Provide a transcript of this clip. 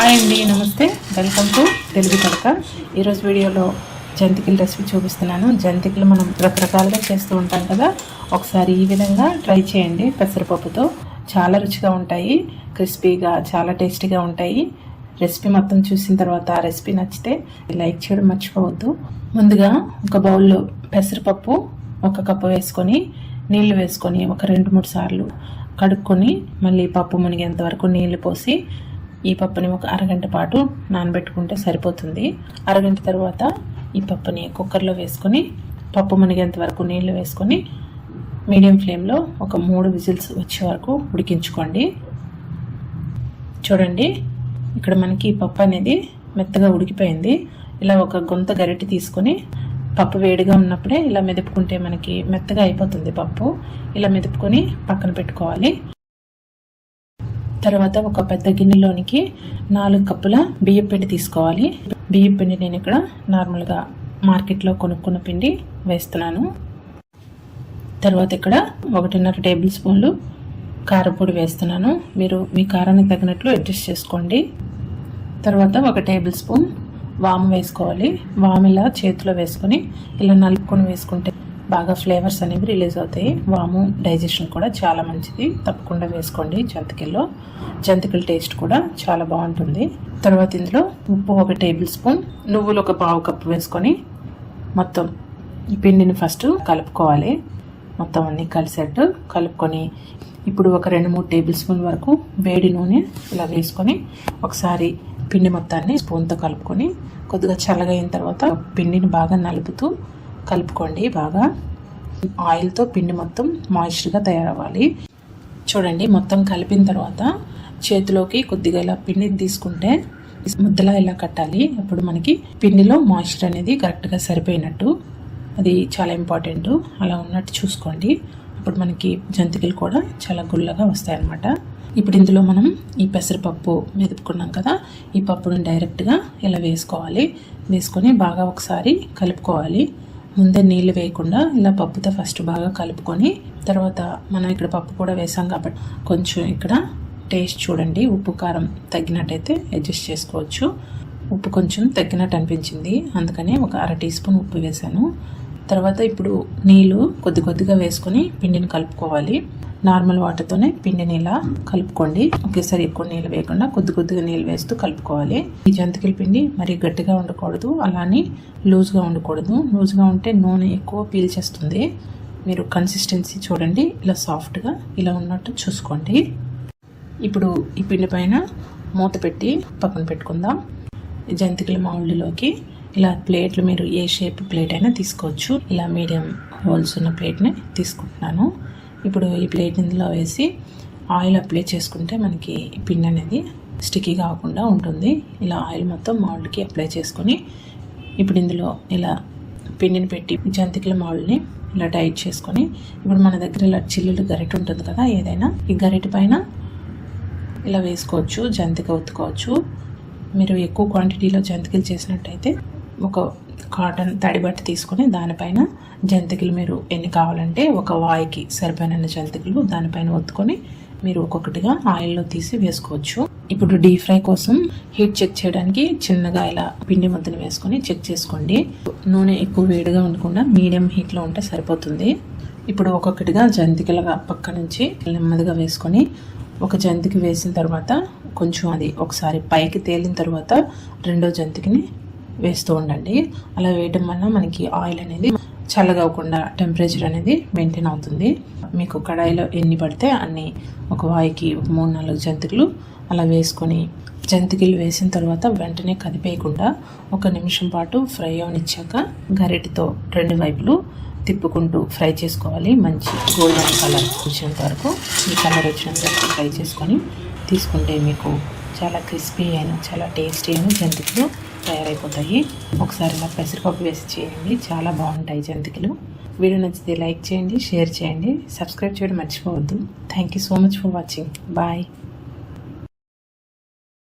Hi అండి, నమస్తే. Welcome to Telugu Tadaka. ఈరోజు వీడియోలో జంతికల రెసిపీ చూపిస్తున్నాను. జంతికలు మనం రకరకాలుగా చేస్తూ ఉంటాం కదా, ఒకసారి ఈ విధంగా ట్రై చేయండి. పెసరపప్పుతో చాలా రుచిగా ఉంటాయి, క్రిస్పీగా చాలా టేస్టీగా ఉంటాయి. రెసిపీ మొత్తం చూసిన తర్వాత ఆ రెసిపీ నచ్చితే లైక్ చేయడం మర్చిపోవద్దు. ముందుగా ఒక బౌల్లో పెసరపప్పు 1 కప్పు వేసుకొని నీళ్లు వేసుకొని ఒక 2-3 సార్లు కడుక్కొని మళ్ళీ పప్పు మునిగేంత వరకు నీళ్లు పోసి ఈ పప్పుని ఒక అరగంట పాటు నానబెట్టుకుంటే సరిపోతుంది. అరగంట తర్వాత ఈ పప్పుని కుక్కర్లో వేసుకొని పప్పు మునిగేంత వరకు నీళ్లు వేసుకొని మీడియం ఫ్లేమ్లో ఒక 3 విజిల్స్ వచ్చే వరకు ఉడికించుకోండి. చూడండి, ఇక్కడ మనకి పప్పు అనేది మెత్తగా ఉడికిపోయింది. ఇలా ఒక గుంత గరిటె తీసుకొని పప్పు వేడిగా ఉన్నప్పుడే ఇలా మెదుపుకుంటే మనకి మెత్తగా అయిపోతుంది పప్పు. ఇలా మెదుపుకొని పక్కన పెట్టుకోవాలి. తర్వాత ఒక పెద్ద గిన్నెలోనికి 4 కప్పుల బియ్యం పిండి తీసుకోవాలి. బియ్యం పిండి నేను ఇక్కడ నార్మల్గా మార్కెట్లో కొనుక్కున్న పిండి వేస్తున్నాను. తర్వాత ఇక్కడ 1.5 టేబుల్ స్పూన్లు కారపొడి వేస్తున్నాను. మీరు మీ కారానికి తగినట్లు అడ్జస్ట్ చేసుకోండి. తర్వాత 1 టేబుల్ స్పూన్ వాము వేసుకోవాలి. వాము ఇలా చేతిలో వేసుకొని ఇలా నలుపుకొని వేసుకుంటే బాగా ఫ్లేవర్స్ అనేవి రిలీజ్ అవుతాయి. వాము డైజెషన్ కూడా చాలా మంచిది, తప్పకుండా వేసుకోండి. జంతికల టేస్ట్ కూడా చాలా బాగుంటుంది. తర్వాత ఇందులో ఉప్పు 1 టేబుల్ స్పూన్, నువ్వులు 1/4 కప్పు వేసుకొని మొత్తం ఈ పిండిని ఫస్ట్ కలుపుకోవాలి. మొత్తం అన్నీ కలిసేట్టు కలుపుకొని ఇప్పుడు ఒక 2-3 టేబుల్ స్పూన్ వరకు వేడి నూనె ఇలా వేసుకొని ఒకసారి పిండి మొత్తాన్ని స్పూన్తో కలుపుకొని కొద్దిగా చల్లగా అయిన తర్వాత పిండిని బాగా నలుపుతూ కలుపుకోండి. బాగా ఆయిల్తో పిండి మొత్తం మాయిశ్చర్గా తయారవ్వాలి. చూడండి, మొత్తం కలిపిన తర్వాత చేతిలోకి కొద్దిగా ఇలా పిండిని తీసుకుంటే ముద్దలా ఇలా కట్టాలి. అప్పుడు మనకి పిండిలో మాయిశ్చర్ అనేది కరెక్ట్గా సరిపోయినట్టు, అది చాలా ఇంపార్టెంట్. అలా ఉన్నట్టు చూసుకోండి. అప్పుడు మనకి జంతికలు కూడా చాలా గుల్లగా వస్తాయి అన్నమాట. ఇప్పుడు ఇందులో మనం ఈ పెసరపప్పు మెదుపుకున్నాం కదా, ఈ పప్పును డైరెక్ట్గా ఇలా వేసుకోవాలి. వేసుకొని బాగా ఒకసారి కలుపుకోవాలి. ముందే నీళ్ళు వేయకుండా ఇలా పప్పుతో ఫస్ట్ బాగా కలుపుకొని తర్వాత మనం ఇక్కడ పప్పు కూడా వేసాం కాబట్టి కొంచెం ఇక్కడ టేస్ట్ చూడండి. ఉప్పు కారం తగ్గినట్టయితే అడ్జస్ట్ చేసుకోవచ్చు. ఉప్పు కొంచెం తగ్గినట్టు అనిపించింది, అందుకని ఒక 1/2 టీ స్పూన్ ఉప్పు వేసాను. తర్వాత ఇప్పుడు నీళ్ళు కొద్దిగా వేసుకొని పిండిని కలుపుకోవాలి. నార్మల్ వాటర్తోనే పిండిని ఇలా కలుపుకోండి. ఒకేసారి ఎక్కువ నీళ్ళు వేయకుండా కొద్దిగా నీళ్ళు వేస్తూ కలుపుకోవాలి. ఈ జంతికల పిండి మరి గట్టిగా ఉండకూడదు, అలానే లూజ్గా ఉండకూడదు. లూజ్గా ఉంటే నూనె ఎక్కువ పీల్చేస్తుంది. మీరు కన్సిస్టెన్సీ చూడండి, ఇలా సాఫ్ట్గా ఇలా ఉన్నట్టు చూసుకోండి. ఇప్పుడు ఈ పిండి పైన మూత పెట్టి పక్కన పెట్టుకుందాం. జంతికల మౌల్డ్లోకి ఇలా ప్లేట్లు, మీరు ఏ షేప్ ప్లేట్ అయినా తీసుకోవచ్చు. ఇలా మీడియం హోల్స్ ఉన్న ప్లేట్ని తీసుకుంటున్నాను. ఇప్పుడు ఈ ప్లేట్ ఇందులో వేసి ఆయిల్ అప్లై చేసుకుంటే మనకి పిండి అనేది స్టిక్కీ కాకుండా ఉంటుంది. ఇలా ఆయిల్ మొత్తం మౌల్డ్కి అప్లై చేసుకొని ఇప్పుడు ఇందులో ఇలా పిండిని పెట్టి జంతికల మౌల్డ్ని ఇలా టైట్ చేసుకొని ఇప్పుడు మన దగ్గర ఇలా చిల్లులు గరిటె ఉంటుంది కదా, ఏదైనా ఈ గరిటె పైన ఇలా వేసుకోవచ్చు, జంతిక ఉత్తుకోవచ్చు. మీరు ఎక్కువ క్వాంటిటీలో జంతికలు చేసినట్టయితే ఒక కాటన్ తడిబట్ట తీసుకొని దానిపైన జంతికలు మీరు ఎన్ని కావాలంటే ఒక వాయికి సరిపోయిన జంతికలు దానిపైన ఒత్తుకొని మీరు ఒక్కొక్కటిగా ఆయిల్లో తీసి వేసుకోవచ్చు. ఇప్పుడు డీప్ ఫ్రై కోసం హీట్ చెక్ చేయడానికి చిన్నగా ఇలా పిండి ముద్దను వేసుకొని చెక్ చేసుకోండి. నూనె ఎక్కువ వేడిగా ఉండకుండా మీడియం హీట్లో ఉంటే సరిపోతుంది. ఇప్పుడు ఒక్కొక్కటిగా జంతికలుగా పక్క నుంచి నెమ్మదిగా వేసుకొని ఒక జంతికి వేసిన తర్వాత కొంచెం అది ఒకసారి పైకి తేలిన తర్వాత రెండో జంతికిని వేస్తూ ఉండండి. అలా వేయడం వల్ల మనకి ఆయిల్ అనేది చల్లగవకుండా టెంపరేచర్ అనేది మెయింటైన్ అవుతుంది. మీకు కడాయిలో ఎన్ని పడితే అన్ని ఒక వాయికి ఒక 3-4 జంతికలు అలా వేసుకొని జంతికలు వేసిన తర్వాత వెంటనే కదిపేయకుండా 1 నిమిషం పాటు ఫ్రై అవనిచ్చాక గరిటెతో 2 వైపులు తిప్పుకుంటూ ఫ్రై చేసుకోవాలి. మంచి గోల్డెన్ కలర్ వచ్చేంత వరకు, ఈ కలర్ వచ్చినంత వరకు ఫ్రై చేసుకొని తీసుకుంటే మీకు చాలా క్రిస్పీ అయిన చాలా టేస్టీ అయిన జంతికలు తయారైపోతాయి. ఒకసారి ఇలా పెసరపప్పు వేసి చేయండి, చాలా బాగుంటాయి జంతికలు. వీడియో నచ్చితే లైక్ చేయండి, షేర్ చేయండి, సబ్స్క్రైబ్ చేయడం మర్చిపోవద్దు. Thank you so much for watching. Bye.